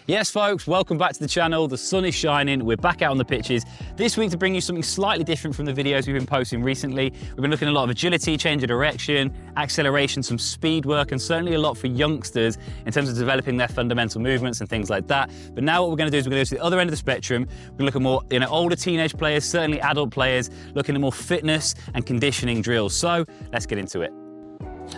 Yes folks, welcome back to the channel. The sun is shining, we're back out on the pitches. This week to bring you something slightly different from the videos we've been posting recently. We've been looking at a lot of agility, change of direction, acceleration, some speed work, and certainly a lot for youngsters in terms of developing their fundamental movements and things like that. But now what we're going to do is we're going to go to the other end of the spectrum. We're going to look at more older teenage players, certainly adult players, looking at more fitness and conditioning drills. So let's get into it.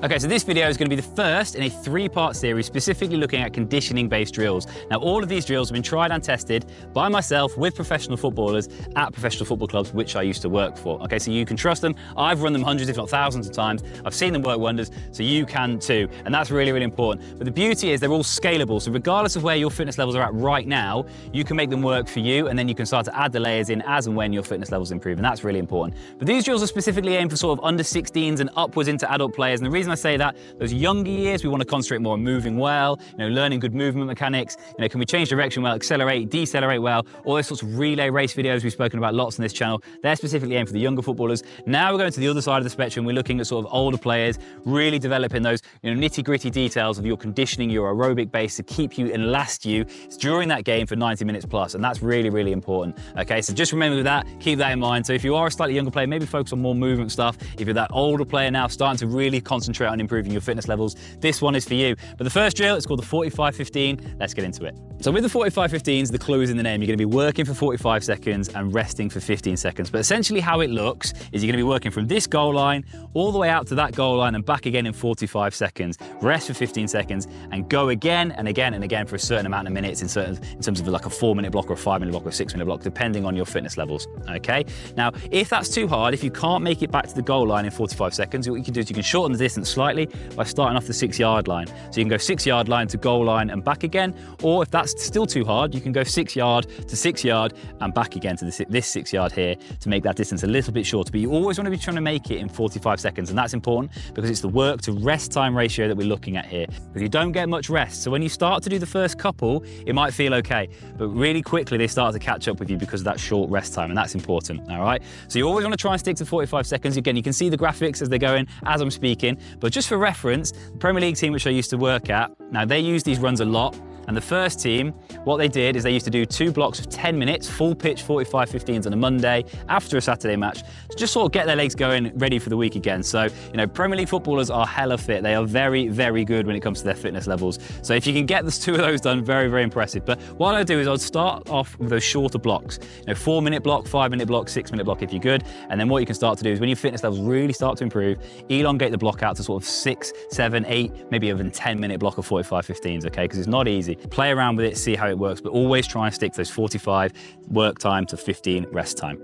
Okay, so this video is going to be the first in a three-part series specifically looking at conditioning-based drills. Now, all of these drills have been tried and tested by myself with professional footballers at professional football clubs, which I used to work for. Okay, so you can trust them. I've run them hundreds, if not thousands of times. I've seen them work wonders, so you can too. And that's really, really important. But the beauty is they're all scalable. So regardless of where your fitness levels are at right now, you can make them work for you, and then you can start to add the layers in as and when your fitness levels improve, and that's really important. But these drills are specifically aimed for sort of under 16s and upwards into adult players. And the reason I say that, those younger years, we want to concentrate more on moving well, learning good movement mechanics, can we change direction well, accelerate, decelerate well, all those sorts of relay race videos we've spoken about lots on this channel. They're specifically aimed for the younger footballers. Now we're going to the other side of the spectrum. We're looking at sort of older players, really developing those nitty-gritty details of your conditioning, your aerobic base to keep you and last you during that game for 90 minutes plus, and that's really, really important. Okay, so just remember that, keep that in mind. So if you are a slightly younger player, maybe focus on more movement stuff. If you're that older player now, starting to really concentrate on improving your fitness levels, this one is for you. But the first drill, it's called the 45-15. Let's get into it. So with the 45-15s, the clue is in the name. You're going to be working for 45 seconds and resting for 15 seconds. But essentially how it looks is you're going to be working from this goal line all the way out to that goal line and back again in 45 seconds. Rest for 15 seconds and go again and again and again for a certain amount of minutes in terms of like a 4-minute block or a 5-minute block or a 6-minute block, depending on your fitness levels. Okay. Now, if that's too hard, if you can't make it back to the goal line in 45 seconds, what you can do is you can shorten the distance slightly by starting off the 6-yard line. So you can go 6-yard line to goal line and back again, or if that's still too hard, you can go 6-yard to 6-yard and back again to this 6-yard here to make that distance a little bit shorter. But you always want to be trying to make it in 45 seconds, and that's important because it's the work to rest time ratio that we're looking at here. Because you don't get much rest, so when you start to do the first couple, it might feel okay, but really quickly they start to catch up with you because of that short rest time, and that's important. All right, so you always want to try and stick to 45 seconds. Again, you can see the graphics as they're going as I'm speaking, but just for reference, the Premier League team which I used to work at, now they use these runs a lot. And the first team, what they did is they used to do 2 blocks of 10 minutes, full pitch 45-15s on a Monday after a Saturday match, to just sort of get their legs going, ready for the week again. So, Premier League footballers are hella fit. They are very, very good when it comes to their fitness levels. So if you can get those 2 of those done, very, very impressive. But what I'll do is I'll start off with those shorter blocks, 4-minute block, 5-minute block, 6-minute block if you're good. And then what you can start to do is when your fitness levels really start to improve, elongate the block out to sort of 6, 7, 8, maybe even 10-minute block of 45-15s, okay? Because it's not easy. Play around with it, see how it works, but always try and stick to those 45 work time to 15 rest time.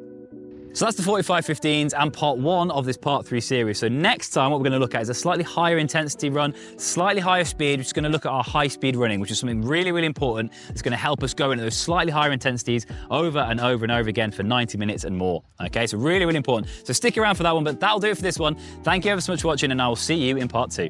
So that's the 45-15s and part 1 of this part 3 series. So next time what we're going to look at is a slightly higher intensity run, slightly higher speed. We're just going to look at our high speed running, which is something really, really important. It's going to help us go into those slightly higher intensities over and over and over again for 90 minutes and more. Okay, so really, really important. So stick around for that one, but that'll do it for this one. Thank you ever so much for watching, and I will see you in part 2.